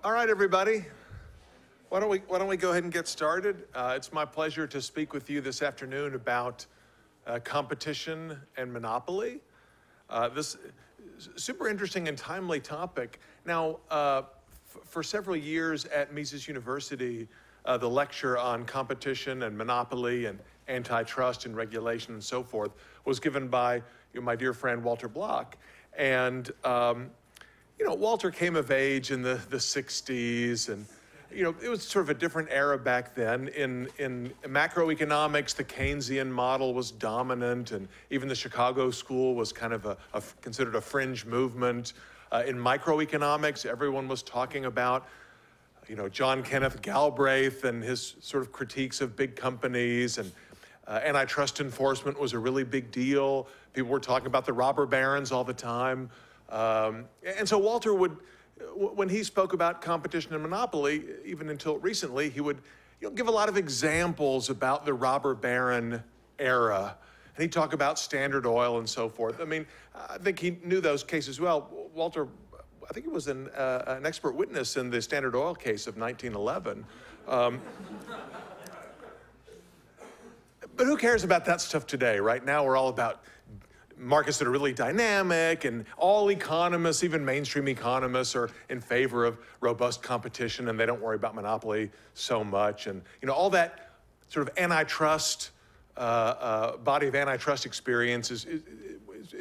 All right, everybody. Why don't we go ahead and get started? It's my pleasure to speak with you this afternoon about competition and monopoly. This super interesting and timely topic. Now, for several years at Mises University, the lecture on competition and monopoly and antitrust and regulation and so forth was given by my dear friend Walter Block. And Walter came of age in the 60s, and it was sort of a different era back then. In macroeconomics, the Keynesian model was dominant, and even the Chicago School was kind of considered a fringe movement. In microeconomics, everyone was talking about John Kenneth Galbraith and his sort of critiques of big companies, and antitrust enforcement was a really big deal. People were talking about the robber barons all the time. And so Walter would, when he spoke about competition and monopoly, even until recently, he would give a lot of examples about the robber baron era. And he'd talk about Standard Oil and so forth. I mean, I think he knew those cases well. Walter, I think he was an expert witness in the Standard Oil case of 1911. But who cares about that stuff today? Right now, we're all about markets that are really dynamic, and all economists, even mainstream economists, are in favor of robust competition, and they don't worry about monopoly so much. And all that sort of antitrust, body of antitrust experience is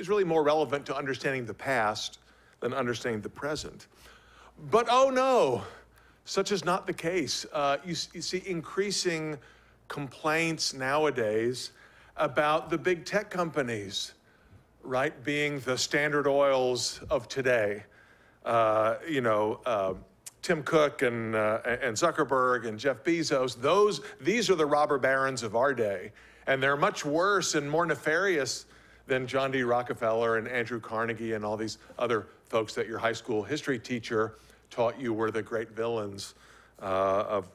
really more relevant to understanding the past than understanding the present. But oh no, such is not the case. You see increasing complaints nowadays about the big tech companies, right, being the Standard Oils of today. Tim Cook and Zuckerberg and Jeff Bezos, these are the robber barons of our day. And they're much worse and more nefarious than John D. Rockefeller and Andrew Carnegie and all these other folks that your high school history teacher taught you were the great villains of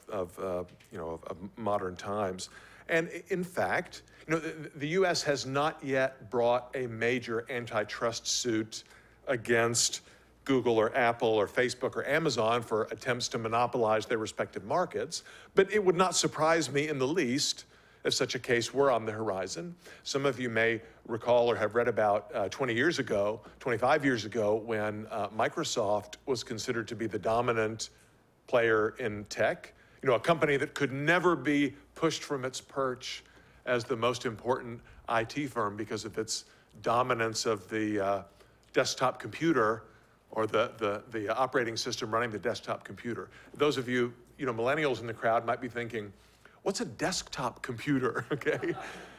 modern times. And in fact, the U.S. has not yet brought a major antitrust suit against Google or Apple or Facebook or Amazon for attempts to monopolize their respective markets, but it would not surprise me in the least if such a case were on the horizon. Some of you may recall or have read about 25 years ago, when Microsoft was considered to be the dominant player in tech, a company that could never be pushed from its perch as the most important IT firm because of its dominance of the desktop computer, or the operating system running the desktop computer. Those of you, millennials in the crowd might be thinking, what's a desktop computer, okay?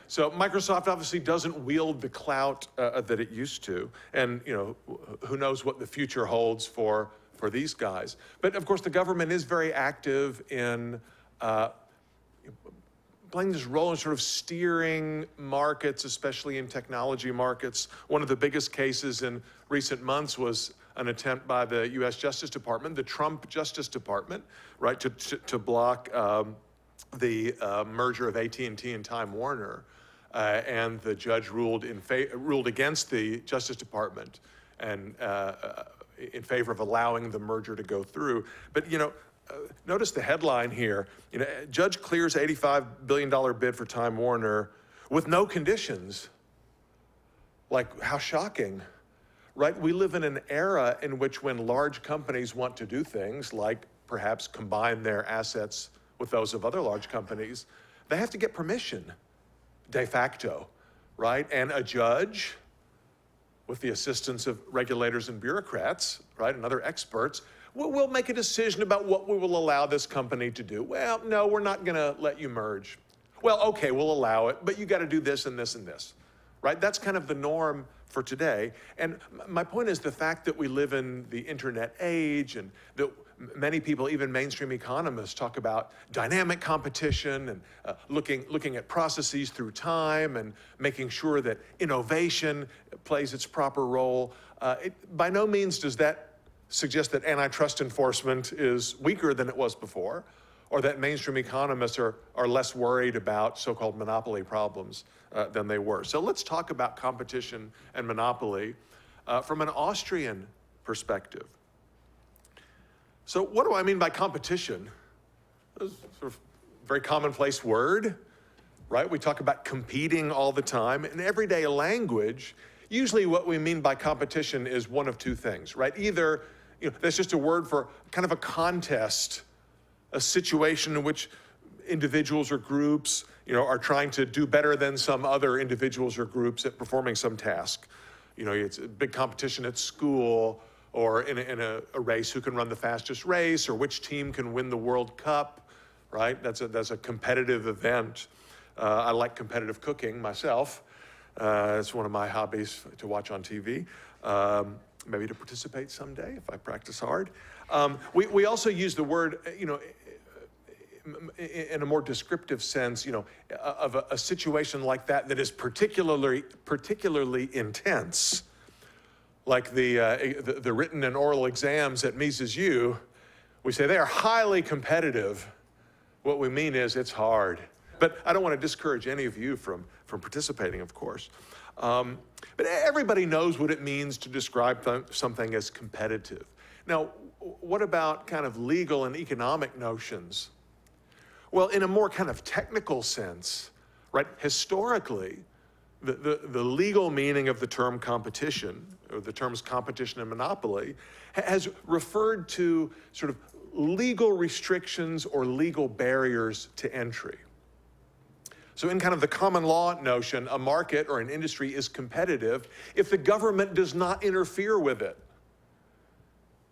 So Microsoft obviously doesn't wield the clout that it used to, and who knows what the future holds for these guys. But of course, the government is very active in playing this role in sort of steering markets, especially in technology markets. One of the biggest cases in recent months was an attempt by the U.S. Justice Department, the Trump Justice Department, right, to block the merger of AT&T and Time Warner. And the judge ruled against the Justice Department and in favor of allowing the merger to go through. But notice the headline here. Judge clears $85 billion bid for Time Warner with no conditions. Like, how shocking, right? We live in an era in which when large companies want to do things like perhaps combine their assets with those of other large companies, they have to get permission, de facto, right? And a judge, with the assistance of regulators and bureaucrats, right, and other experts, we'll make a decision about what we will allow this company to do. Well, no, we're not going to let you merge. Well, okay, we'll allow it, but you got to do this and this and this, right? That's kind of the norm for today. And my point is the fact that we live in the internet age, and that many people, even mainstream economists, talk about dynamic competition and looking at processes through time and making sure that innovation plays its proper role. By no means does that suggest that antitrust enforcement is weaker than it was before, or that mainstream economists are less worried about so-called monopoly problems than they were. So let's talk about competition and monopoly from an Austrian perspective. So what do I mean by competition? It's sort of a very commonplace word, right? We talk about competing all the time. In everyday language, usually what we mean by competition is one of two things, right? Either, that's just a word for kind of a contest, a situation in which individuals or groups, are trying to do better than some other individuals or groups at performing some task. It's a big competition at school, or in a race, who can run the fastest race, or which team can win the World Cup, right? That's a competitive event. I like competitive cooking myself. It's one of my hobbies to watch on TV. Maybe to participate someday if I practice hard. We also use the word, in a more descriptive sense, of a situation like that is particularly intense. Like the written and oral exams at Mises U, we say they are highly competitive. What we mean is it's hard. But I don't want to discourage any of you from participating, of course. But everybody knows what it means to describe something as competitive. Now, what about kind of legal and economic notions? Well, in a more kind of technical sense, right, historically, the legal meaning of the term competition, or the terms competition and monopoly, has referred to sort of legal restrictions or legal barriers to entry. So in kind of the common law notion, a market or an industry is competitive if the government does not interfere with it.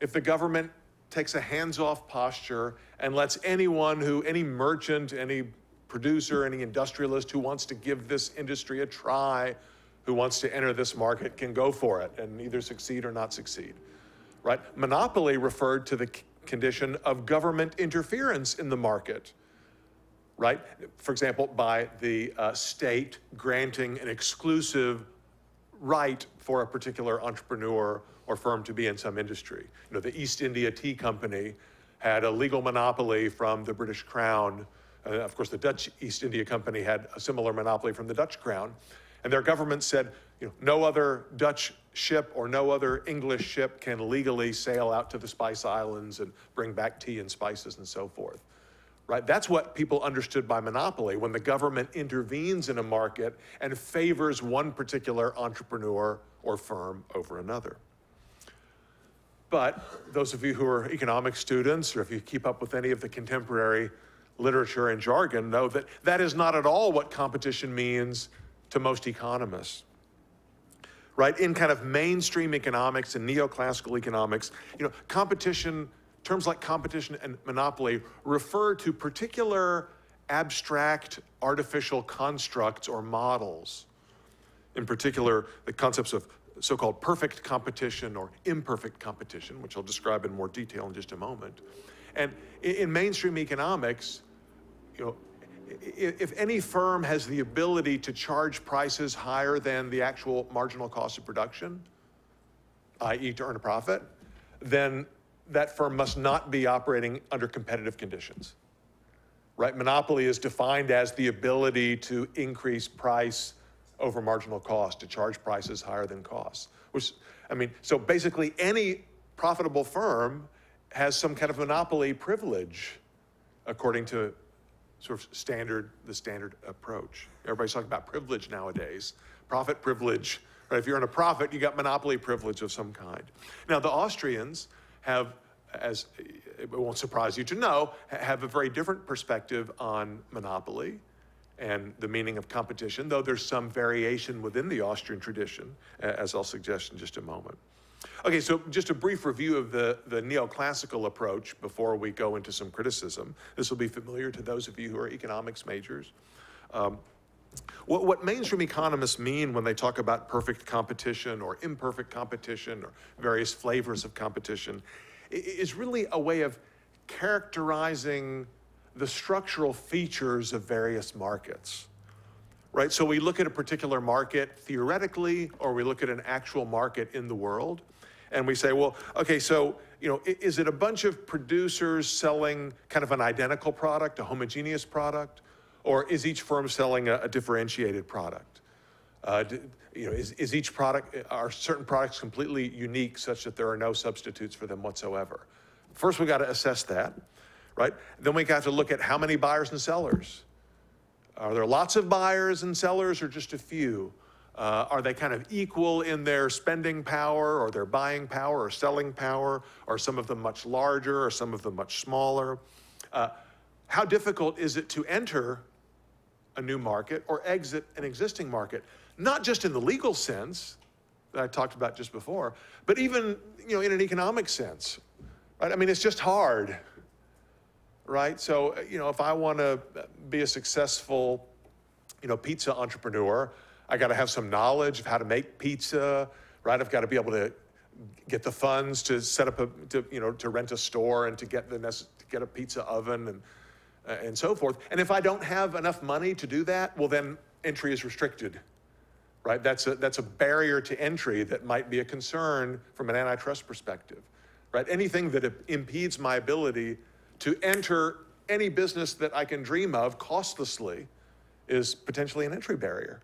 If the government takes a hands-off posture and lets any merchant, any producer, any industrialist who wants to give this industry a try, who wants to enter this market, can go for it and either succeed or not succeed, right? Monopoly referred to the condition of government interference in the market, right? For example, by the state granting an exclusive right for a particular entrepreneur or firm to be in some industry. The East India Tea Company had a legal monopoly from the British Crown. Of course, the Dutch East India Company had a similar monopoly from the Dutch Crown. And their government said, no other Dutch ship or no other English ship can legally sail out to the Spice Islands and bring back tea and spices and so forth. Right? That's what people understood by monopoly, when the government intervenes in a market and favors one particular entrepreneur or firm over another. But those of you who are economics students, or if you keep up with any of the contemporary literature and jargon, know that that is not at all what competition means to most economists. Right? In kind of mainstream economics and neoclassical economics, competition, terms like competition and monopoly refer to particular abstract artificial constructs or models. In particular, the concepts of so-called perfect competition or imperfect competition, which I'll describe in more detail in just a moment. And in mainstream economics, if any firm has the ability to charge prices higher than the actual marginal cost of production, i.e. to earn a profit, then that firm must not be operating under competitive conditions, right? Monopoly is defined as the ability to increase price over marginal cost, to charge prices higher than costs. So basically any profitable firm has some kind of monopoly privilege according to sort of the standard approach. Everybody's talking about privilege nowadays. Profit privilege, right? If you're in a profit, you got monopoly privilege of some kind. Now the Austrians have, as it won't surprise you to know, have a very different perspective on monopoly and the meaning of competition, though there's some variation within the Austrian tradition, as I'll suggest in just a moment. Okay, so just a brief review of the neoclassical approach before we go into some criticism. This will be familiar to those of you who are economics majors. What mainstream economists mean when they talk about perfect competition or imperfect competition or various flavors of competition is really a way of characterizing the structural features of various markets, right? So we look at a particular market theoretically, or we look at an actual market in the world, and we say, well, okay, so, is it a bunch of producers selling kind of an identical product, a homogeneous product, or is each firm selling a differentiated product? Is each product, are certain products completely unique such that there are no substitutes for them whatsoever? first we got to assess that, right? Then we got to look at how many buyers and sellers. Are there lots of buyers and sellers or just a few? Are they kind of equal in their spending power or their buying power or selling power? Are some of them much larger or some of them much smaller? How difficult is it to enter a new market or exit an existing market? Not just in the legal sense that I talked about just before, but even in an economic sense, right? I mean, it's just hard, right? So if I want to be a successful pizza entrepreneur, I got to have some knowledge of how to make pizza, right? I've got to be able to get the funds to set up to rent a store and to get a pizza oven and so forth. And if I don't have enough money to do that, well, then entry is restricted, right? That's a barrier to entry that might be a concern from an antitrust perspective, right? Anything that impedes my ability to enter any business that I can dream of costlessly is potentially an entry barrier,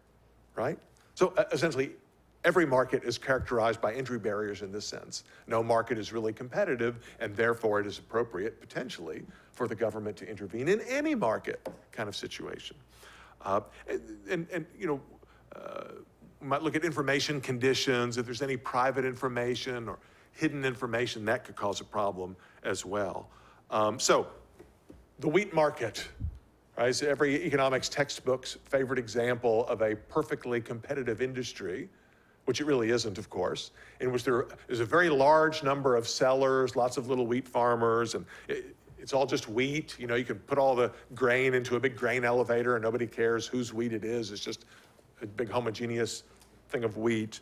right? So essentially, every market is characterized by entry barriers in this sense. No market is really competitive, and therefore it is appropriate, potentially, for the government to intervene in any market kind of situation. We might look at information conditions. If there's any private information or hidden information, that could cause a problem as well. So the wheat market, right, is every economics textbook's favorite example of a perfectly competitive industry, which it really isn't, of course, in which there is a very large number of sellers, lots of little wheat farmers, and it's all just wheat. You can put all the grain into a big grain elevator and nobody cares whose wheat it is. It's just a big homogeneous thing of wheat,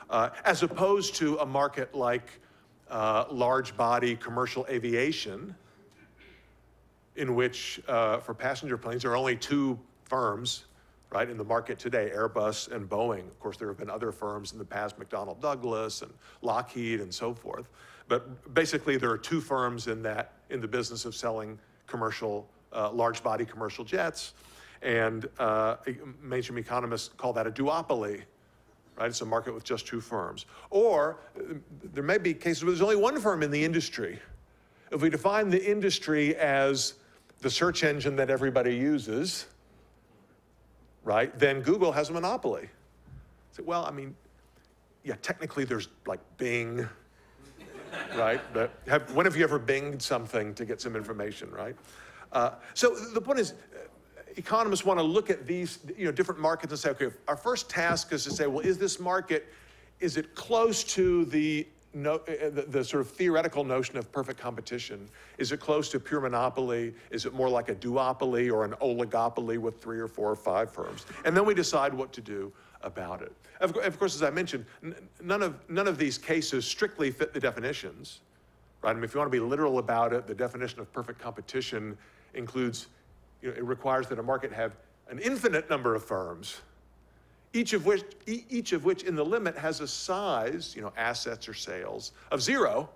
as opposed to a market like large body commercial aviation, in which for passenger planes, there are only two firms, right, in the market today, Airbus and Boeing. Of course, there have been other firms in the past, McDonnell Douglas and Lockheed and so forth. But basically, there are two firms in the business of selling commercial, large body commercial jets. And mainstream economists call that a duopoly, right? It's a market with just two firms. Or there may be cases where there's only one firm in the industry. If we define the industry as the search engine that everybody uses, right, then Google has a monopoly. So, well, I mean, yeah, technically there's like Bing, right? But when have you ever Binged something to get some information, right? So the point is, economists want to look at these different markets and say, okay, our first task is to say, well, is this market, is it close to the sort of theoretical notion of perfect competition? Is it close to pure monopoly? Is it more like a duopoly or an oligopoly with 3 or 4 or 5 firms? And then we decide what to do about it. Of course, as I mentioned, none of these cases strictly fit the definitions, right? I mean, if you want to be literal about it, the definition of perfect competition includes, it requires that a market have an infinite number of firms, each of which in the limit has a size, assets or sales, of 0.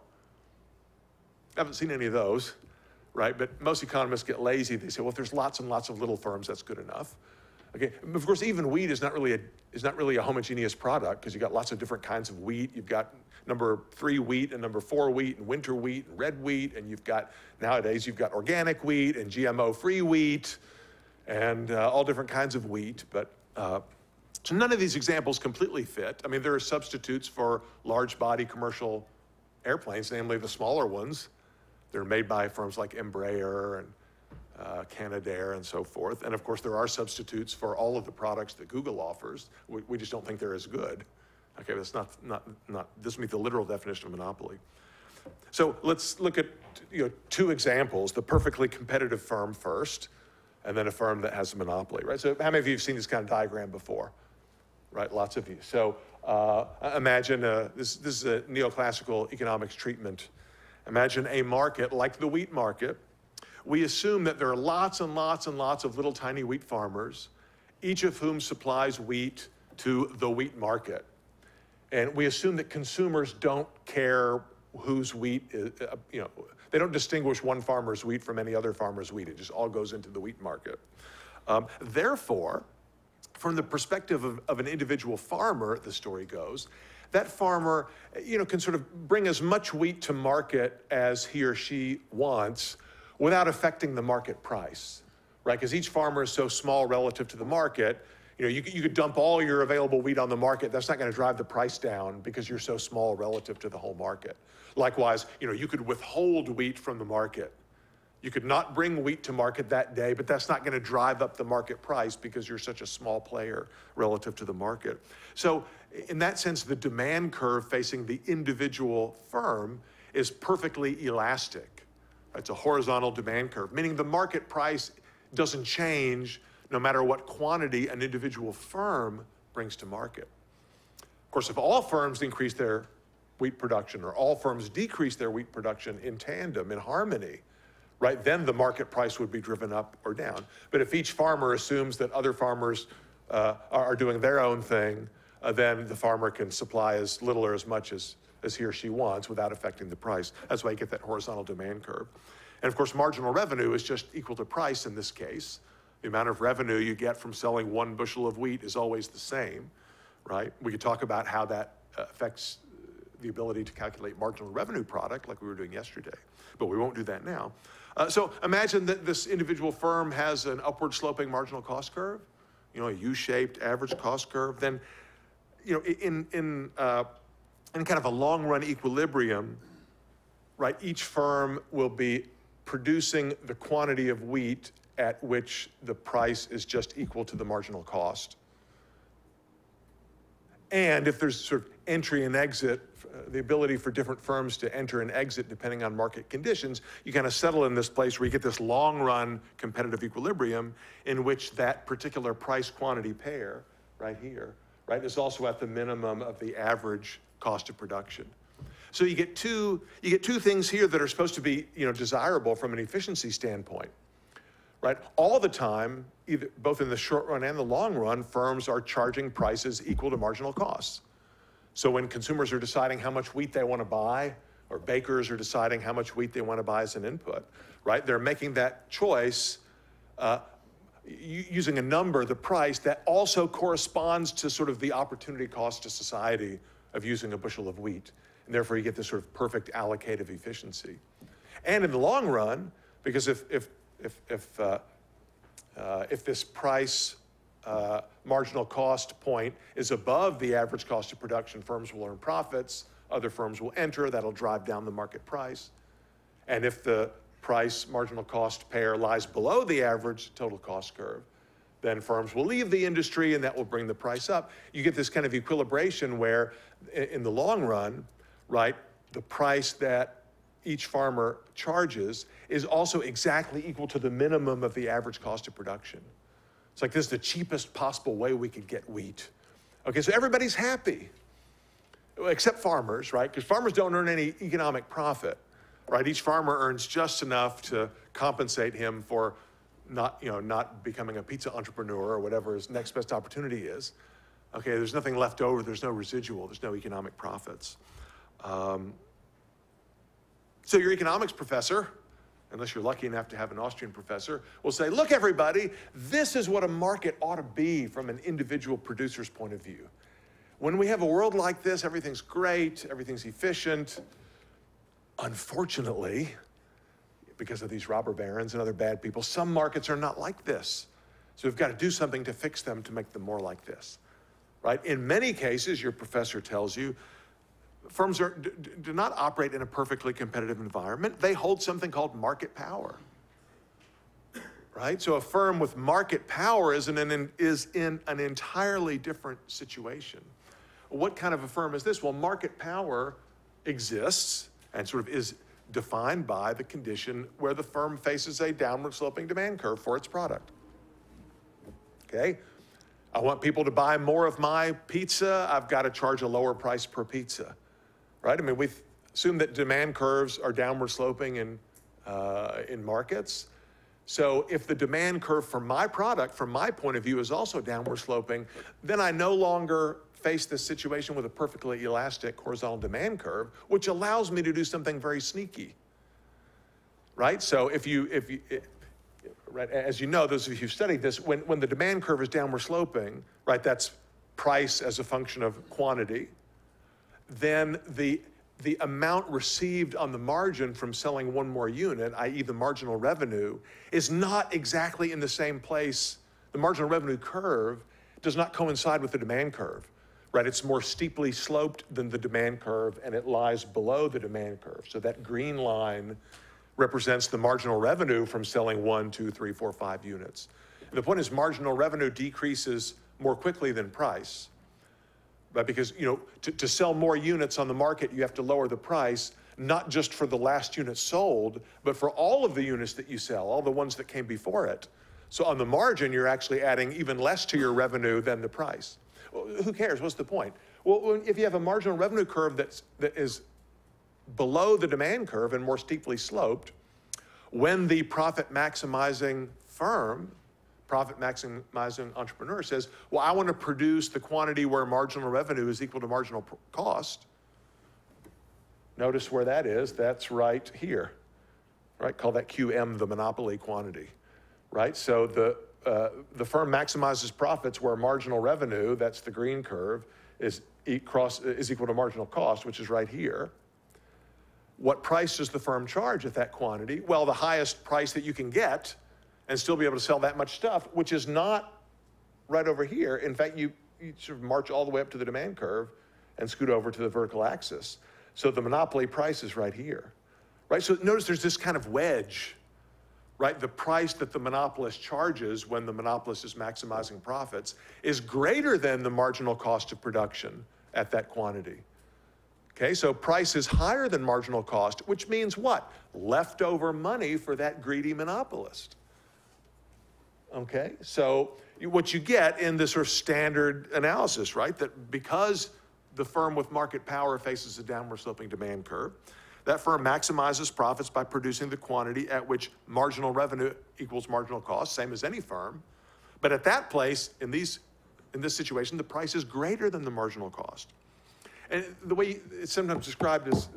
I haven't seen any of those, right? But most economists get lazy. They say, well, if there's lots and lots of little firms, that's good enough. Okay, of course, even wheat is not really a homogeneous product, because you've got lots of different kinds of wheat. You've got number 3 wheat and number 4 wheat and winter wheat and red wheat, and nowadays you've got organic wheat and GMO-free wheat and all different kinds of wheat. But so none of these examples completely fit. I mean, there are substitutes for large body commercial airplanes, namely the smaller ones. They're made by firms like Embraer and Canadair and so forth. And of course, there are substitutes for all of the products that Google offers. We just don't think they're as good. Okay, that's doesn't meet the literal definition of monopoly. So let's look at 2 examples: the perfectly competitive firm first, and then a firm that has a monopoly, right? So how many of you have seen this kind of diagram before? Right, lots of you. So imagine this is a neoclassical economics treatment. Imagine a market like the wheat market. We assume that there are lots and lots and lots of little tiny wheat farmers, each of whom supplies wheat to the wheat market. And we assume that consumers don't care whose wheat is, they don't distinguish one farmer's wheat from any other farmer's wheat. It just all goes into the wheat market. Therefore, from the perspective of an individual farmer, the story goes, that farmer, can sort of bring as much wheat to market as he or she wants without affecting the market price, right? Because each farmer is so small relative to the market. You could dump all your available wheat on the market. That's not going to drive the price down because you're so small relative to the whole market. Likewise, you could withhold wheat from the market. You could not bring wheat to market that day, but that's not going to drive up the market price because you're such a small player relative to the market. So in that sense, the demand curve facing the individual firm is perfectly elastic. It's a horizontal demand curve, meaning the market price doesn't change no matter what quantity an individual firm brings to market. Of course, if all firms increase their wheat production or all firms decrease their wheat production in tandem, in harmony, right, then the market price would be driven up or down. But if each farmer assumes that other farmers are doing their own thing, then the farmer can supply as little or as much as he or she wants without affecting the price. That's why you get that horizontal demand curve. And of course, marginal revenue is just equal to price in this case. The amount of revenue you get from selling 1 bushel of wheat is always the same, right? We could talk about how that affects the ability to calculate marginal revenue product like we were doing yesterday, but we won't do that now. So imagine that this individual firm has an upward sloping marginal cost curve, a U-shaped average cost curve. Then, in kind of a long run equilibrium, right, each firm will be producing the quantity of wheat at which the price is just equal to the marginal cost. And if there's sort of entry and exit, the ability for different firms to enter and exit depending on market conditions, you kind of settle in this place where you get this long run competitive equilibrium in which that particular price quantity pair right here, right, is also at the minimum of the average cost of production. So you get two things here that are supposed to be, desirable from an efficiency standpoint. Right? All the time, both in the short run and the long run, firms are charging prices equal to marginal costs. So when consumers are deciding how much wheat they want to buy, or bakers are deciding how much wheat they want to buy as an input, right? They're making that choice using a number, the price, that also corresponds to sort of the opportunity cost to society of using a bushel of wheat. And therefore, you get this sort of perfect allocative efficiency. And in the long run, because if this price marginal cost point is above the average cost of production, firms will earn profits, other firms will enter, that'll drive down the market price. And if the price marginal cost pair lies below the average total cost curve, then firms will leave the industry and that will bring the price up. You get this kind of equilibration where in the long run, right, the price that each farmer charges is also exactly equal to the minimum of the average cost of production. It's like this is the cheapest possible way we could get wheat. Okay, so everybody's happy, except farmers, right? Because farmers don't earn any economic profit, right? Each farmer earns just enough to compensate him for not becoming a pizza entrepreneur or whatever his next best opportunity is. Okay, there's nothing left over, there's no residual, there's no economic profits. So your economics professor, unless you're lucky enough to have an Austrian professor, will say, look everybody, this is what a market ought to be from an individual producer's point of view. When we have a world like this, everything's great, everything's efficient. Unfortunately, because of these robber barons and other bad people, some markets are not like this. So we've got to do something to fix them to make them more like this, right? In many cases, your professor tells you, firms do not operate in a perfectly competitive environment. They hold something called market power, right? So a firm with market power is in an entirely different situation. What kind of a firm is this? Well, market power exists and sort of is defined by the condition where the firm faces a downward sloping demand curve for its product. Okay? I want people to buy more of my pizza, I've got to charge a lower price per pizza. Right? I mean, we assume that demand curves are downward sloping in markets. So if the demand curve for my product, from my point of view, is also downward sloping, then I no longer face this situation with a perfectly elastic horizontal demand curve, which allows me to do something very sneaky. Right? So right, as you know, those of you who've studied this, when the demand curve is downward sloping, right, that's price as a function of quantity. then the amount received on the margin from selling one more unit, i.e. the marginal revenue, is not exactly in the same place. The marginal revenue curve does not coincide with the demand curve, right? It's more steeply sloped than the demand curve, and it lies below the demand curve. So that green line represents the marginal revenue from selling 1, 2, 3, 4, 5 units. And the point is marginal revenue decreases more quickly than price. But because, to sell more units on the market, you have to lower the price, not just for the last unit sold, but for all of the units that you sell, all the ones that came before it. So on the margin, you're actually adding even less to your revenue than the price. Well, who cares? What's the point? Well, if you have a marginal revenue curve that is below the demand curve and more steeply sloped, when the profit maximizing firm, profit maximizing entrepreneur says, well, I want to produce the quantity where marginal revenue is equal to marginal cost. Notice where that is. That's right here, right? Call that QM the monopoly quantity, right? So the firm maximizes profits where marginal revenue, that's the green curve, is equal to marginal cost, which is right here. What price does the firm charge at that quantity? Well, the highest price that you can get and still be able to sell that much stuff, which is not right over here. In fact, you sort of march all the way up to the demand curve and scoot over to the vertical axis. So the monopoly price is right here, right? So notice there's this kind of wedge, right? The price that the monopolist charges when the monopolist is maximizing profits is greater than the marginal cost of production at that quantity. Okay, so price is higher than marginal cost, which means what? Leftover money for that greedy monopolist. Okay, so what you get in this sort of standard analysis, right, that because the firm with market power faces a downward sloping demand curve, that firm maximizes profits by producing the quantity at which marginal revenue equals marginal cost, same as any firm. But at that place, in this situation, the price is greater than the marginal cost. And the way it's sometimes described is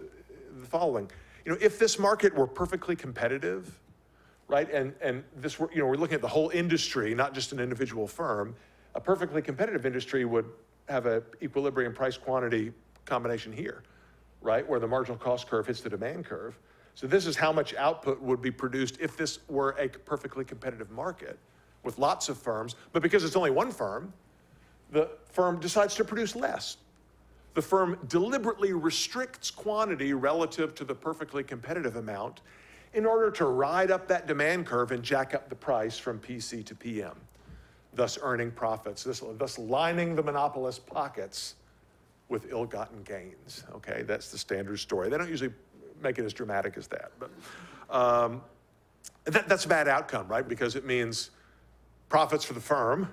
the following. If this market were perfectly competitive, right, and this were, we're looking at the whole industry, not just an individual firm, a perfectly competitive industry would have an equilibrium price quantity combination here, right, where the marginal cost curve hits the demand curve. So this is how much output would be produced if this were a perfectly competitive market with lots of firms. But because it's only one firm, the firm decides to produce less. The firm deliberately restricts quantity relative to the perfectly competitive amount in order to ride up that demand curve and jack up the price from PC to PM, thus earning profits, thus lining the monopolist's pockets with ill-gotten gains. Okay, that's the standard story. They don't usually make it as dramatic as that, but that's a bad outcome, right? Because it means profits for the firm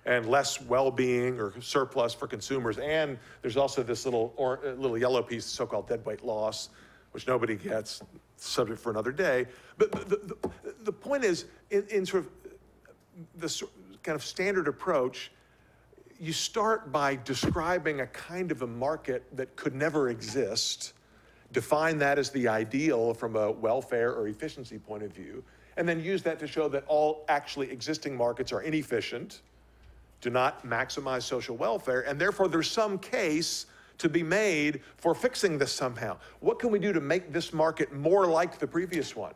and less well-being or surplus for consumers. And there's also this little yellow piece, so-called deadweight loss, which nobody gets, subject for another day. But the point is, in sort of this kind of standard approach, you start by describing a kind of a market that could never exist, define that as the ideal from a welfare or efficiency point of view, and then use that to show that all actually existing markets are inefficient, do not maximize social welfare, and therefore there's some case to be made for fixing this somehow. What can we do to make this market more like the previous one?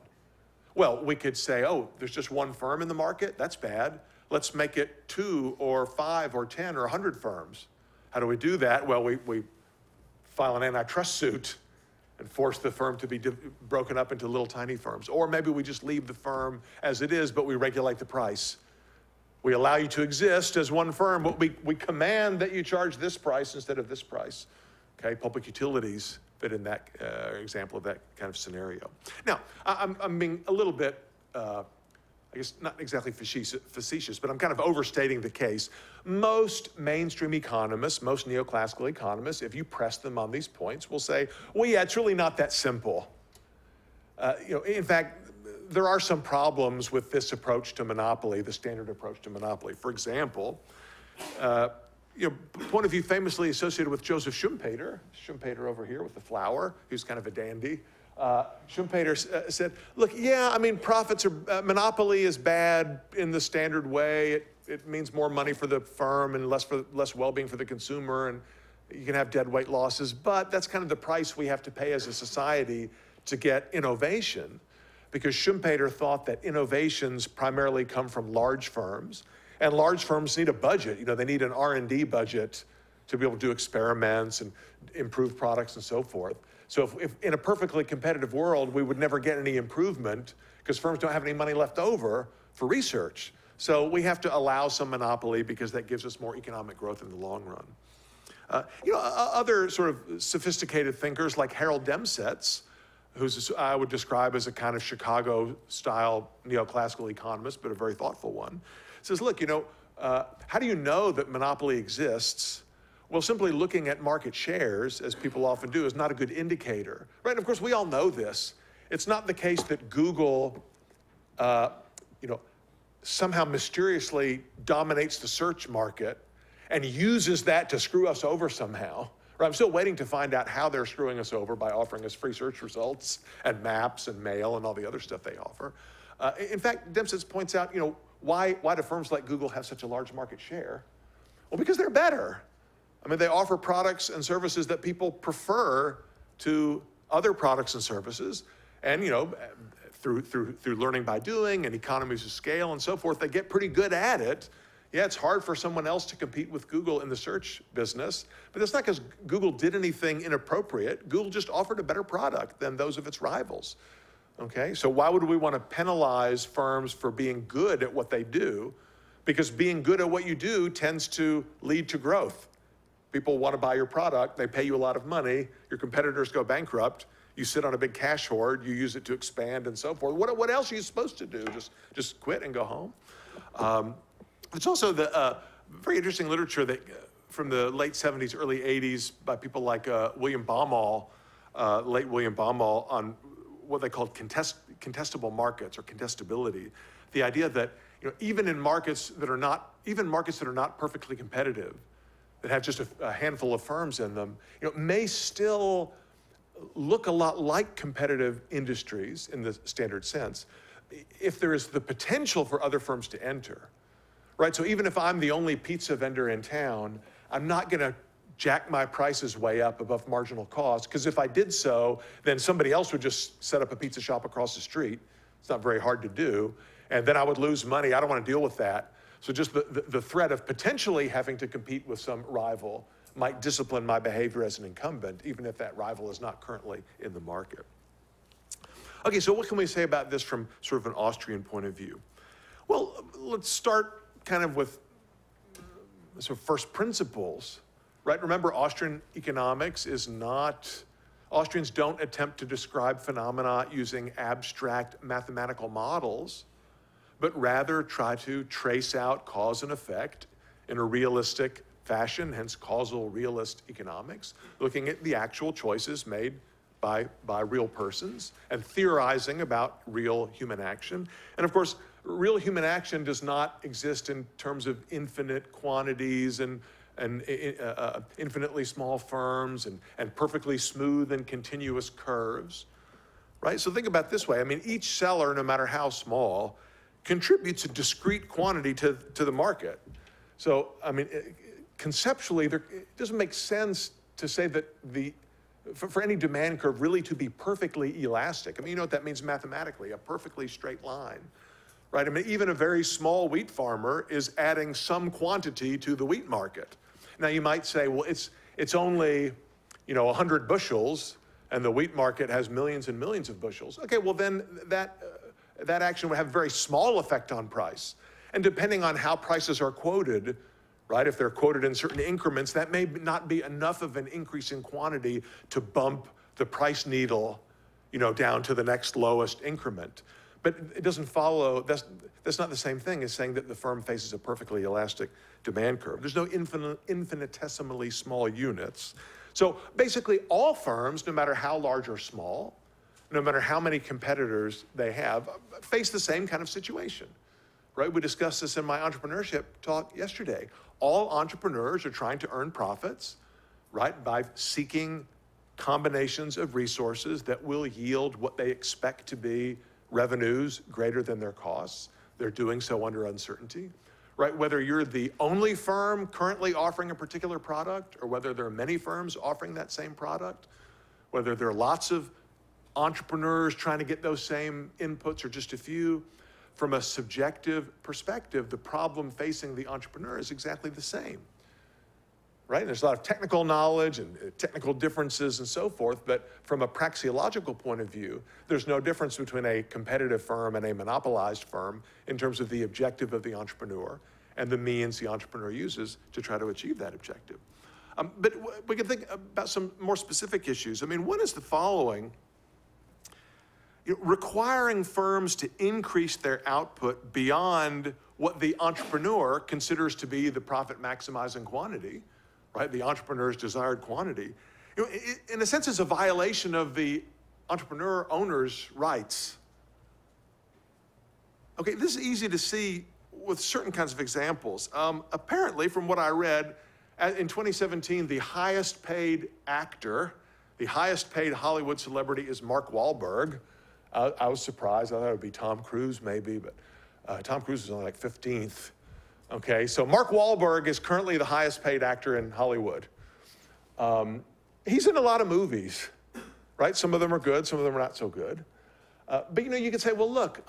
Well, we could say, oh, there's just one firm in the market? That's bad. Let's make it 2 or 5 or 10 or 100 firms. How do we do that? Well, we file an antitrust suit and force the firm to be broken up into little tiny firms. Or maybe we just leave the firm as it is, but we regulate the price. We allow you to exist as one firm, but we command that you charge this price instead of this price. Okay, public utilities fit in that example of that kind of scenario. Now, I'm being a little bit, I guess not exactly facetious, but I'm kind of overstating the case. Most mainstream economists, most neoclassical economists, if you press them on these points, will say, well, yeah, it's really not that simple. In fact, there are some problems with this approach to monopoly, the standard approach to monopoly. For example, point of view famously associated with Joseph Schumpeter over here with the flower, who's kind of a dandy. Schumpeter said, look, yeah, I mean, profits are, monopoly is bad in the standard way. It means more money for the firm and less well-being for the consumer. And You can have dead weight losses, but that's kind of the price we have to pay as a society to get innovation, because Schumpeter thought that innovations primarily come from large firms, and large firms need a budget. You know, they need an R&D budget to be able to do experiments and improve products and so forth. So if in a perfectly competitive world, we would never get any improvement because firms don't have any money left over for research. So we have to allow some monopoly because that gives us more economic growth in the long run. Other sort of sophisticated thinkers like Harold Demsetz, who's I would describe as a kind of Chicago-style neoclassical economist, but a very thoughtful one, says, look, how do you know that monopoly exists? Well, simply looking at market shares, as people often do, is not a good indicator, right? And of course, we all know this. It's not the case that Google, somehow mysteriously dominates the search market and uses that to screw us over somehow. Right? I'm still waiting to find out how they're screwing us over by offering us free search results and maps and mail and all the other stuff they offer. In fact, Demsetz points out, why do firms like Google have such a large market share? Well, because they're better. I mean, they offer products and services that people prefer to other products and services. And, through learning by doing and economies of scale and so forth, they get pretty good at it. Yeah, it's hard for someone else to compete with Google in the search business, but that's not because Google did anything inappropriate. Google just offered a better product than those of its rivals. Okay, so why would we want to penalize firms for being good at what they do? Because being good at what you do tends to lead to growth. People want to buy your product, they pay you a lot of money, your competitors go bankrupt, you sit on a big cash hoard, you use it to expand and so forth. What else are you supposed to do? Just quit and go home? It's also the very interesting literature that from the late 70s, early 80s by people like William Baumol, late William Baumol, on what they called contestable markets or contestability. The idea that even in markets that are not perfectly competitive, that have just a handful of firms in them, may still look a lot like competitive industries in the standard sense, if there is the potential for other firms to enter. Right, so even if I'm the only pizza vendor in town, I'm not gonna jack my prices way up above marginal cost, because if I did so, then somebody else would just set up a pizza shop across the street. It's not very hard to do, and then I would lose money. I don't want to deal with that. So just the threat of potentially having to compete with some rival might discipline my behavior as an incumbent, even if that rival is not currently in the market. Okay, so what can we say about this from sort of an Austrian point of view? Well, let's start kind of with sort of first principles, right? Remember, Austrian economics is not, Austrians don't attempt to describe phenomena using abstract mathematical models, but rather try to trace out cause and effect in a realistic fashion, hence causal realist economics, looking at the actual choices made by real persons and theorizing about real human action. And of course, real human action does not exist in terms of infinite quantities and infinitely small firms and perfectly smooth and continuous curves, right? So think about it this way. I mean, each seller, no matter how small, contributes a discrete quantity to the market. So, I mean, conceptually, it doesn't make sense to say that for any demand curve really to be perfectly elastic. I mean, you know what that means mathematically, a perfectly straight line, right? I mean, even a very small wheat farmer is adding some quantity to the wheat market. Now, you might say, well, it's only, 100 bushels, and the wheat market has millions and millions of bushels. Okay, well, then that action would have a very small effect on price. And depending on how prices are quoted, right, if they're quoted in certain increments, that may not be enough of an increase in quantity to bump the price needle, down to the next lowest increment. But it doesn't follow, that's not the same thing as saying that the firm faces a perfectly elastic demand curve. There's no infinitesimally small units. So basically all firms, no matter how large or small, no matter how many competitors they have, face the same kind of situation, right? We discussed this in my entrepreneurship talk yesterday. All entrepreneurs are trying to earn profits, right, by seeking combinations of resources that will yield what they expect to be revenues greater than their costs. They're doing so under uncertainty, right? Whether you're the only firm currently offering a particular product, or whether there are many firms offering that same product, whether there are lots of entrepreneurs trying to get those same inputs or just a few, from a subjective perspective, the problem facing the entrepreneur is exactly the same, right? And there's a lot of technical knowledge and technical differences and so forth, but from a praxeological point of view, there's no difference between a competitive firm and a monopolized firm in terms of the objective of the entrepreneur and the means the entrepreneur uses to try to achieve that objective. But we can think about some more specific issues. I mean, one is the following. Requiring firms to increase their output beyond what the entrepreneur considers to be the profit maximizing quantity, right? The entrepreneur's desired quantity, in a sense, is a violation of the entrepreneur owner's rights. Okay, this is easy to see with certain kinds of examples. Apparently, from what I read, in 2017, the highest paid actor, the highest paid Hollywood celebrity is Mark Wahlberg. I was surprised. I thought it would be Tom Cruise maybe, but Tom Cruise is only like 15th. Okay, so Mark Wahlberg is currently the highest paid actor in Hollywood. He's in a lot of movies, right? Some of them are good, some of them are not so good. But you could say, well, look,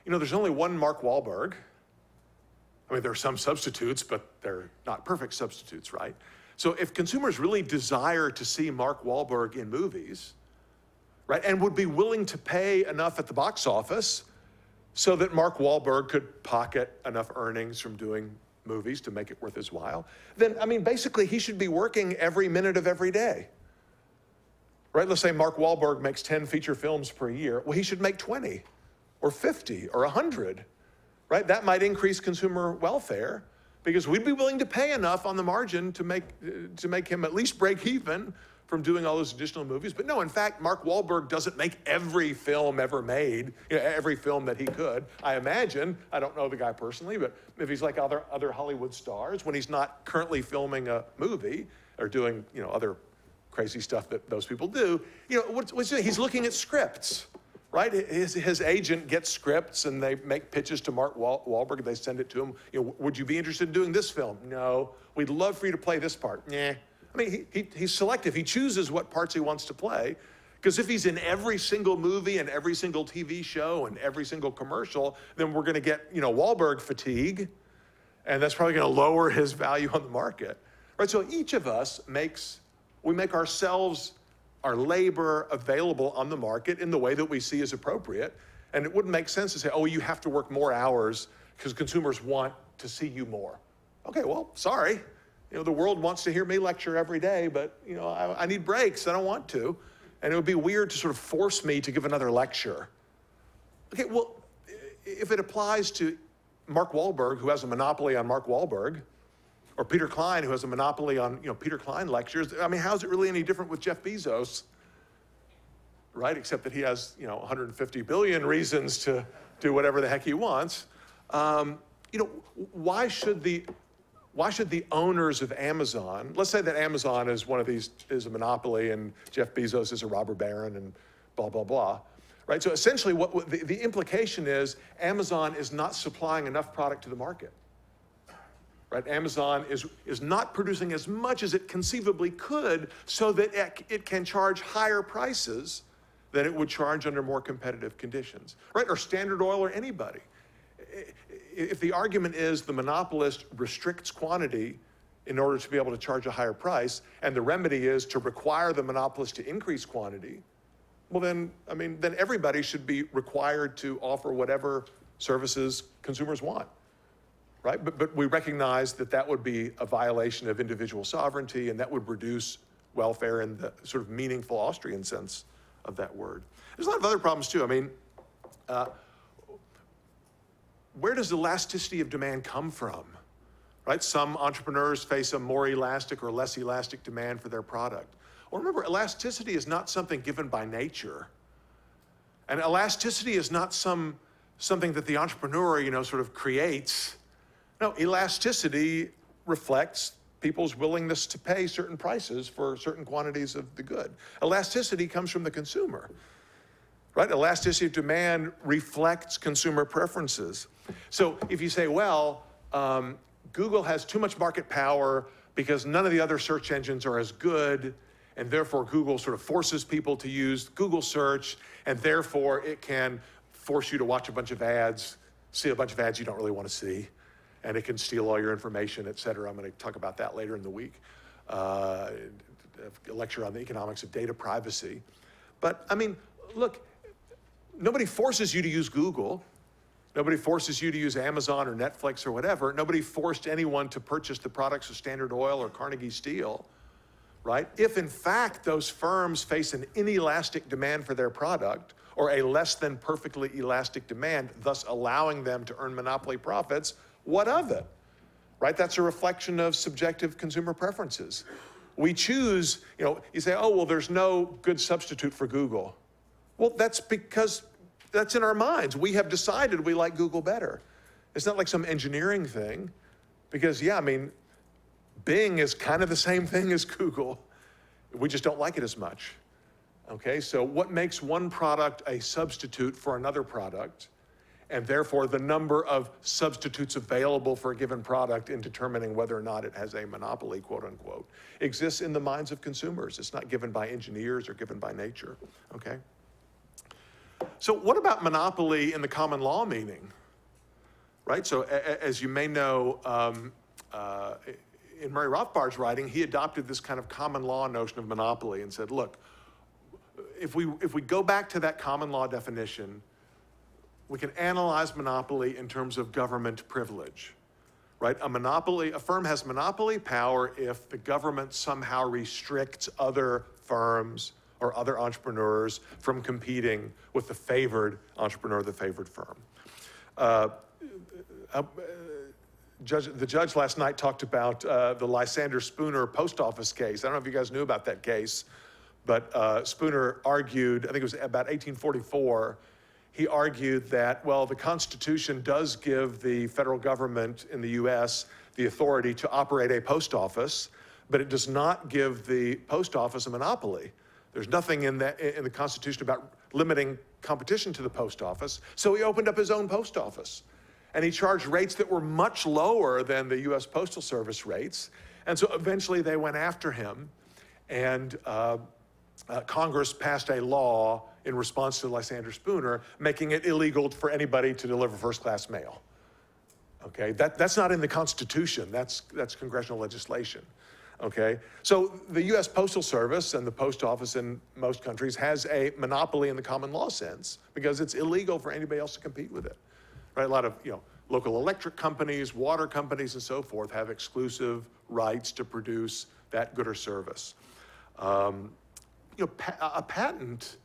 there's only one Mark Wahlberg. I mean, there are some substitutes, but they're not perfect substitutes, right? So if consumers really desire to see Mark Wahlberg in movies, right, and would be willing to pay enough at the box office so that Mark Wahlberg could pocket enough earnings from doing movies to make it worth his while, then, I mean, basically he should be working every minute of every day, right? Let's say Mark Wahlberg makes 10 feature films per year. Well, he should make 20 or 50 or 100, right? That might increase consumer welfare because we'd be willing to pay enough on the margin to make him at least break even from doing all those additional movies. But no, in fact, Mark Wahlberg doesn't make every film ever made, every film that he could. I imagine, I don't know the guy personally, but if he's like other Hollywood stars, when he's not currently filming a movie or doing other crazy stuff that those people do, what's he doing? He's looking at scripts, right? His agent gets scripts and they make pitches to Mark Wahlberg. They send it to him. Would you be interested in doing this film? No. We'd love for you to play this part. Nah. I mean, he's selective. He chooses what parts he wants to play, because if he's in every single movie and every single TV show and every single commercial, then we're going to get, Wahlberg fatigue, and that's probably going to lower his value on the market, right? So each of us make ourselves, our labor available on the market in the way that we see as appropriate, and it wouldn't make sense to say, oh, you have to work more hours because consumers want to see you more. Okay, well, sorry. The world wants to hear me lecture every day, but I need breaks. I don't want to. And it would be weird to sort of force me to give another lecture. Okay, well, if it applies to Mark Wahlberg, who has a monopoly on Mark Wahlberg, or Peter Klein, who has a monopoly on Peter Klein lectures, I mean, how is it really any different with Jeff Bezos, right? Except that he has 150 billion reasons to do whatever the heck he wants. Why should the owners of Amazon, let's say that Amazon is is a monopoly and Jeff Bezos is a robber baron and blah, blah, blah, right? So essentially what the implication is Amazon is not supplying enough product to the market, right? Amazon is not producing as much as it conceivably could so that it can charge higher prices than it would charge under more competitive conditions, right? Or Standard Oil or anybody. If the argument is the monopolist restricts quantity in order to be able to charge a higher price, and the remedy is to require the monopolist to increase quantity, well then everybody should be required to offer whatever services consumers want, right? But we recognize that would be a violation of individual sovereignty, and that would reduce welfare in the sort of meaningful Austrian sense of that word. There's a lot of other problems too. I mean, where does elasticity of demand come from, right? Some entrepreneurs face a more elastic or less elastic demand for their product. Well, remember, elasticity is not something given by nature. And elasticity is not something that the entrepreneur, sort of creates. No, elasticity reflects people's willingness to pay certain prices for certain quantities of the good. Elasticity comes from the consumer, right? Elasticity of demand reflects consumer preferences. So if you say, well, Google has too much market power because none of the other search engines are as good, and therefore Google sort of forces people to use Google search, and therefore it can force you to watch a bunch of ads, see a bunch of ads you don't really want to see, and it can steal all your information, et cetera. I'm going to talk about that later in the week. A lecture on the economics of data privacy. But I mean, look, nobody forces you to use Google. Nobody forces you to use Amazon or Netflix or whatever. Nobody forced anyone to purchase the products of Standard Oil or Carnegie Steel, right? If in fact those firms face an inelastic demand for their product or a less than perfectly elastic demand, thus allowing them to earn monopoly profits, what of it, right? That's a reflection of subjective consumer preferences. We choose, you say, oh, well, there's no good substitute for Google. Well, that's because that's in our minds. We have decided we like Google better. It's not like some engineering thing, because yeah, I mean, Bing is kind of the same thing as Google. We just don't like it as much. Okay, so what makes one product a substitute for another product, and therefore the number of substitutes available for a given product in determining whether or not it has a monopoly, quote unquote, exists in the minds of consumers. It's not given by engineers or given by nature, okay? So what about monopoly in the common law meaning, right? So as you may know, in Murray Rothbard's writing, he adopted this kind of common law notion of monopoly and said, look, if we go back to that common law definition, we can analyze monopoly in terms of government privilege, right? A firm has monopoly power if the government somehow restricts other firms or other entrepreneurs from competing with the favored entrepreneur, the favored firm. The judge last night talked about the Lysander Spooner post office case. I don't know if you guys knew about that case, but Spooner argued, I think it was about 1844, he argued that, well, the Constitution does give the federal government in the US the authority to operate a post office, but it does not give the post office a monopoly. There's nothing in the Constitution about limiting competition to the post office, so he opened up his own post office. And he charged rates that were much lower than the US Postal Service rates, and so eventually they went after him, and Congress passed a law in response to Lysander Spooner, making it illegal for anybody to deliver first-class mail. Okay, that's not in the Constitution, that's congressional legislation. Okay, so the US Postal Service and the post office in most countries has a monopoly in the common law sense because it's illegal for anybody else to compete with it. Right, a lot of local electric companies, water companies, and so forth have exclusive rights to produce that good or service. A patent,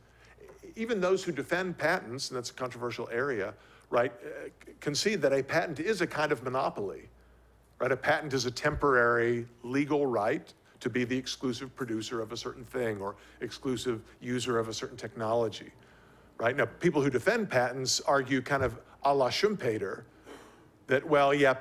even those who defend patents, and that's a controversial area, right, concede that a patent is a kind of monopoly. Right, a patent is a temporary legal right to be the exclusive producer of a certain thing or exclusive user of a certain technology. Right, now people who defend patents argue kind of a la Schumpeter that, well, yeah,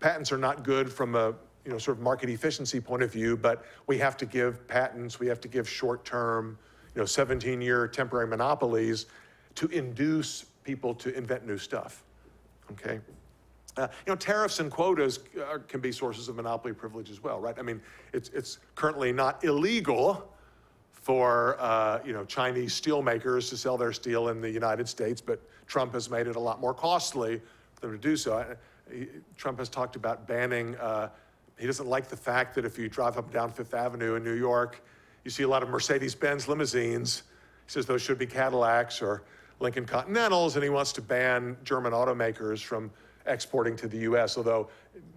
patents are not good from a sort of market efficiency point of view, but we have to give patents, we have to give short-term, 17-year temporary monopolies to induce people to invent new stuff. Okay. Tariffs and quotas can be sources of monopoly privilege as well, right? I mean, it's currently not illegal for Chinese steel makers to sell their steel in the United States, but Trump has made it a lot more costly for them to do so. Trump has talked about banning, he doesn't like the fact that if you drive up and down Fifth Avenue in New York, you see a lot of Mercedes-Benz limousines. He says those should be Cadillacs or Lincoln Continentals, and he wants to ban German automakers from exporting to the US, although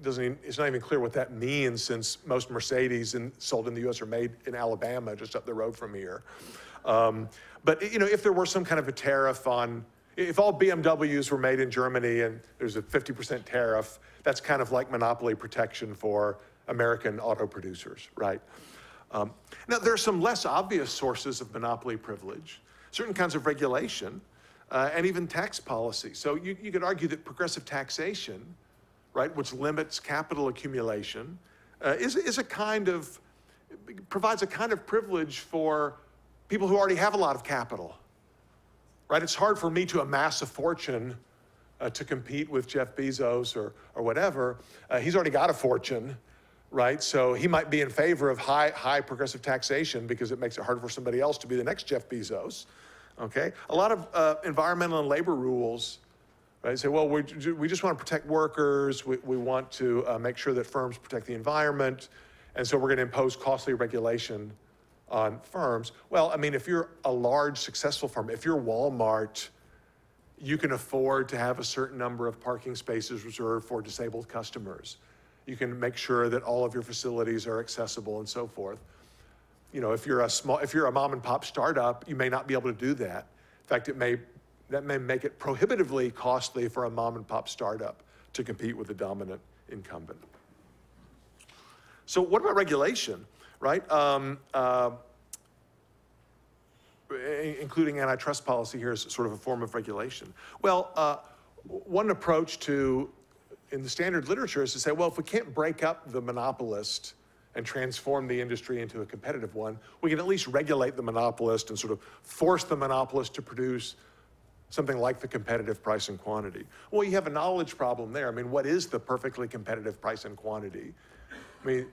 it's not even clear what that means since most Mercedes sold in the US are made in Alabama, just up the road from here. But if there were some kind of a tariff on, if all BMWs were made in Germany and there's a 50% tariff, that's kind of like monopoly protection for American auto producers, right? Now, there are some less obvious sources of monopoly privilege, certain kinds of regulation, and even tax policy. So you could argue that progressive taxation, right, which limits capital accumulation, is a kind of, provides a kind of privilege for people who already have a lot of capital, right? It's hard for me to amass a fortune to compete with Jeff Bezos or whatever, he's already got a fortune, right? So he might be in favor of high progressive taxation because it makes it harder for somebody else to be the next Jeff Bezos, okay? A lot of environmental and labor rules, right? Say, well, we just want to protect workers. We want to make sure that firms protect the environment. And so we're going to impose costly regulation on firms. Well, I mean, if you're a large, successful firm, if you're Walmart, you can afford to have a certain number of parking spaces reserved for disabled customers. You can make sure that all of your facilities are accessible and so forth. You know, if you're a mom and pop startup, you may not be able to do that. In fact, that may make it prohibitively costly for a mom and pop startup to compete with the dominant incumbent. So what about regulation, right? Including antitrust policy here is sort of a form of regulation. Well, one approach in the standard literature is to say, well, if we can't break up the monopolist and transform the industry into a competitive one, we can at least regulate the monopolist and sort of force the monopolist to produce something like the competitive price and quantity. Well, you have a knowledge problem there. I mean, what is the perfectly competitive price and quantity? I mean,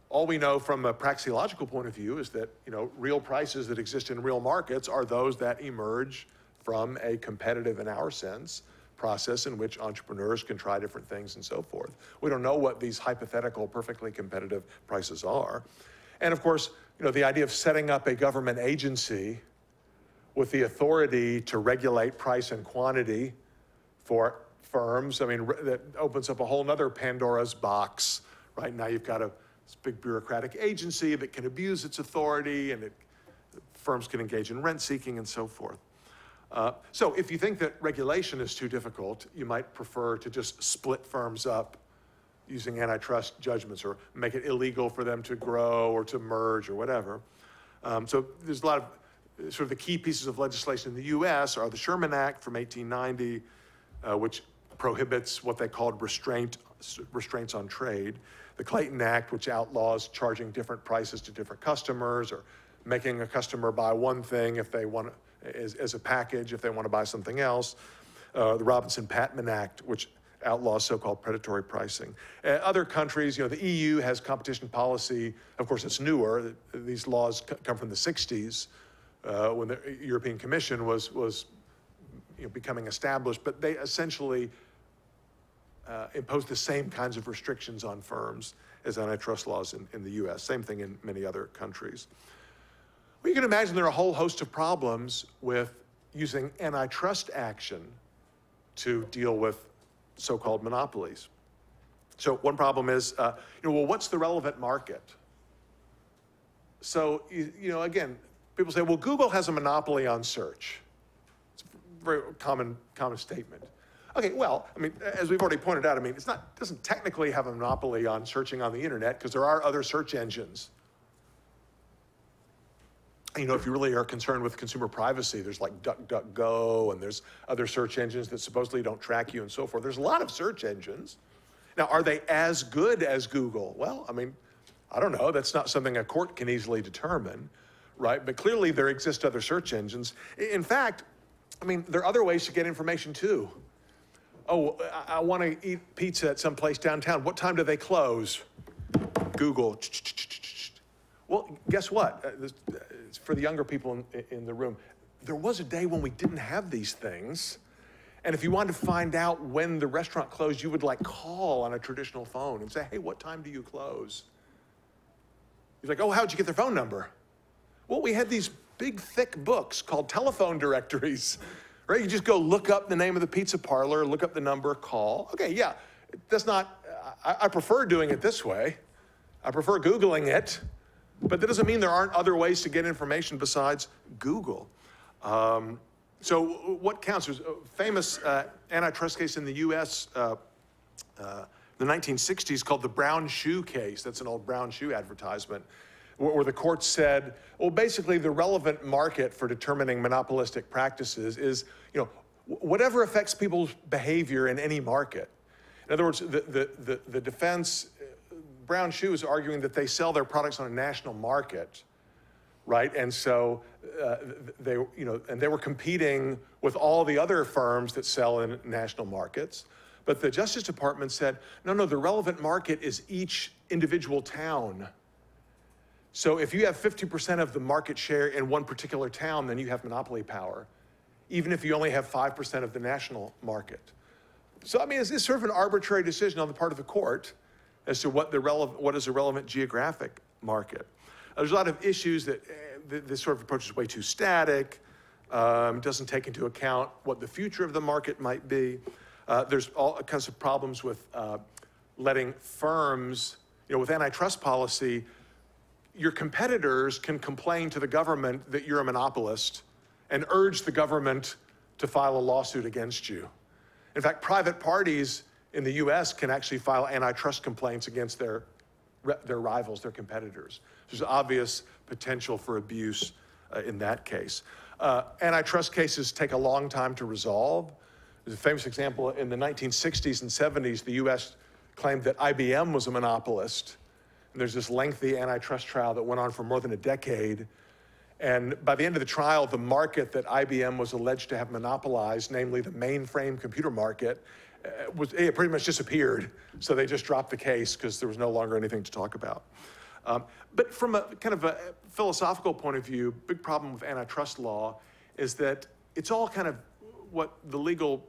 all we know from a praxeological point of view is that, you know, real prices that exist in real markets are those that emerge from a competitive, in our sense, process in which entrepreneurs can try different things and so forth. We don't know what these hypothetical, perfectly competitive prices are. And of course, you know, the idea of setting up a government agency with the authority to regulate price and quantity for firms, I mean, that opens up a whole nother Pandora's box. Right now you've got this big bureaucratic agency that can abuse its authority, and firms can engage in rent seeking and so forth. So if you think that regulation is too difficult, you might prefer to just split firms up using antitrust judgments or make it illegal for them to grow or to merge or whatever. So there's a lot of sort of the key pieces of legislation in the US are the Sherman Act from 1890, which prohibits what they called restraints on trade. The Clayton Act, which outlaws charging different prices to different customers or making a customer buy one thing if they want as a package if they want to buy something else. The Robinson-Patman Act, which outlaws so-called predatory pricing. Other countries, you know, the EU has competition policy. Of course, it's newer. These laws come from the 60s when the European Commission was you know, becoming established, but they essentially impose the same kinds of restrictions on firms as antitrust laws in the US. Same thing in many other countries. Well, you can imagine there are a whole host of problems with using antitrust action to deal with so-called monopolies. So one problem is, you know, well, what's the relevant market? So, you know, again, people say, well, Google has a monopoly on search. It's a very common statement. Okay, well, I mean, as we've already pointed out, I mean, it doesn't technically have a monopoly on searching on the internet because there are other search engines. You know, if you really are concerned with consumer privacy, there's like DuckDuckGo, and there's other search engines that supposedly don't track you and so forth. There's a lot of search engines. Now, are they as good as Google? Well, I mean, I don't know. That's not something a court can easily determine, right? But clearly there exist other search engines. In fact, I mean, there are other ways to get information too. Oh, I want to eat pizza at some place downtown. What time do they close? Google. Well, guess what? For the younger people in the room, there was a day when we didn't have these things. And if you wanted to find out when the restaurant closed, you would like call on a traditional phone and say, hey, what time do you close? He's like, oh, how'd you get their phone number? Well, we had these big, thick books called telephone directories, right? You just go look up the name of the pizza parlor, look up the number, call. Okay, yeah, that's not, I prefer doing it this way. I prefer Googling it. But that doesn't mean there aren't other ways to get information besides Google. So what counts? There's a famous antitrust case in the US, the 1960s, called the brown shoe case. That's an old brown shoe advertisement, where the court said, well, basically the relevant market for determining monopolistic practices is, you know, whatever affects people's behavior in any market. In other words, the defense, Brown Shoe is arguing that they sell their products on a national market, right? And so and they were competing with all the other firms that sell in national markets. But the Justice Department said, no, the relevant market is each individual town. So if you have 50% of the market share in one particular town, then you have monopoly power, even if you only have 5% of the national market. So, I mean, it's sort of an arbitrary decision on the part of the court as to what is a relevant geographic market. There's a lot of issues that this sort of approach is way too static, doesn't take into account what the future of the market might be. There's all kinds of problems with letting firms, with antitrust policy, your competitors can complain to the government that you're a monopolist and urge the government to file a lawsuit against you. In fact, private parties in the US can actually file antitrust complaints against their rivals, their competitors. There's obvious potential for abuse in that case. Antitrust cases take a long time to resolve. There's a famous example in the 1960s and 70s, the US claimed that IBM was a monopolist. And there's this lengthy antitrust trial that went on for more than a decade. And by the end of the trial, the market that IBM was alleged to have monopolized, namely the mainframe computer market, it pretty much disappeared. So they just dropped the case because there was no longer anything to talk about. But from a kind of a philosophical point of view, big problem with antitrust law is that it's all kind of what the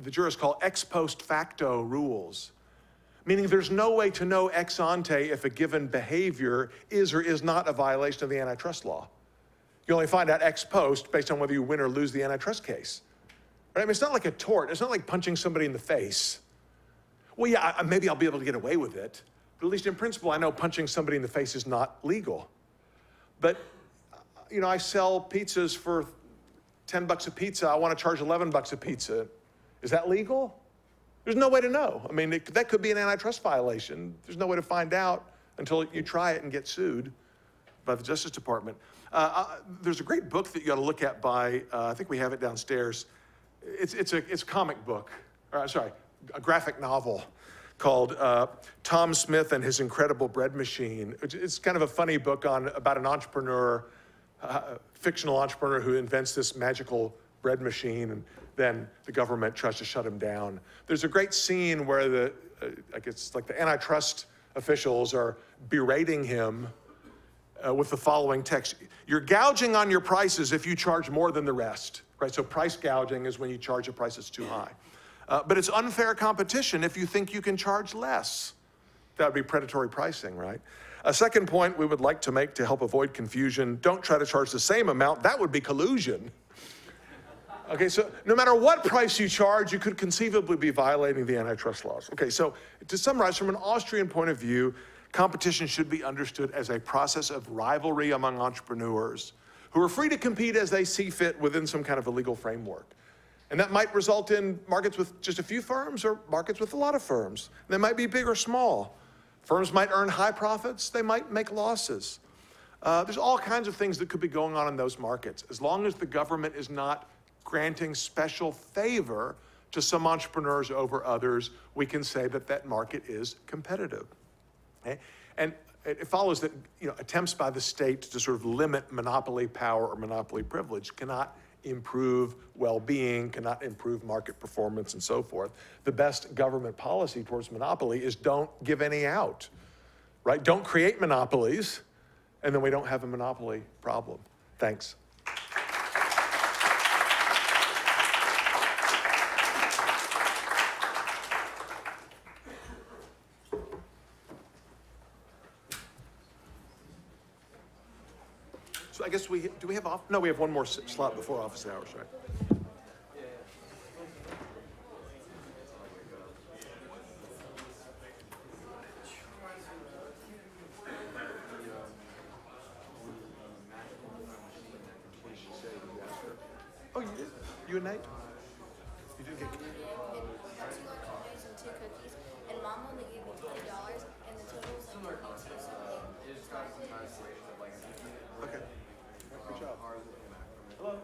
jurists call ex post facto rules. Meaning there's no way to know ex ante if a given behavior is or is not a violation of the antitrust law. You only find out ex post based on whether you win or lose the antitrust case. Right? I mean, it's not like a tort. It's not like punching somebody in the face. Well, yeah, maybe I'll be able to get away with it. But at least in principle, I know punching somebody in the face is not legal. But, I sell pizzas for 10 bucks a pizza. I want to charge 11 bucks a pizza. Is that legal? There's no way to know. I mean, that could be an antitrust violation. There's no way to find out until you try it and get sued by the Justice Department. There's a great book that you got to look at by, I think we have it downstairs. It's a comic book, a graphic novel called Tom Smith and His Incredible Bread Machine. It's kind of a funny book about an entrepreneur, fictional entrepreneur who invents this magical bread machine, and then the government tries to shut him down. There's a great scene where I guess like the antitrust officials are berating him with the following text. You're gouging on your prices if you charge more than the rest, right? So price gouging is when you charge a price that's too high. But it's unfair competition if you think you can charge less. That would be predatory pricing, right? A second point we would like to make to help avoid confusion, don't try to charge the same amount. That would be collusion. Okay, so no matter what price you charge, you could conceivably be violating the antitrust laws. Okay, so to summarize, from an Austrian point of view, competition should be understood as a process of rivalry among entrepreneurs who are free to compete as they see fit within some kind of a legal framework. And that might result in markets with just a few firms or markets with a lot of firms. They might be big or small. Firms might earn high profits, they might make losses. There's all kinds of things that could be going on in those markets. As long as the government is not granting special favor to some entrepreneurs over others, we can say that that market is competitive. Okay? And it follows that attempts by the state to sort of limit monopoly power or monopoly privilege cannot improve well-being, cannot improve market performance, and so forth. The best government policy towards monopoly is don't give any out, right? Don't create monopolies, and then we don't have a monopoly problem. Thanks. So I guess do we have off? No, we have one more slot before office hours, right? Oh, you did? You and Nate? You did get. And Mom only gave me $20, and the total was like Okay. Good job. Hello.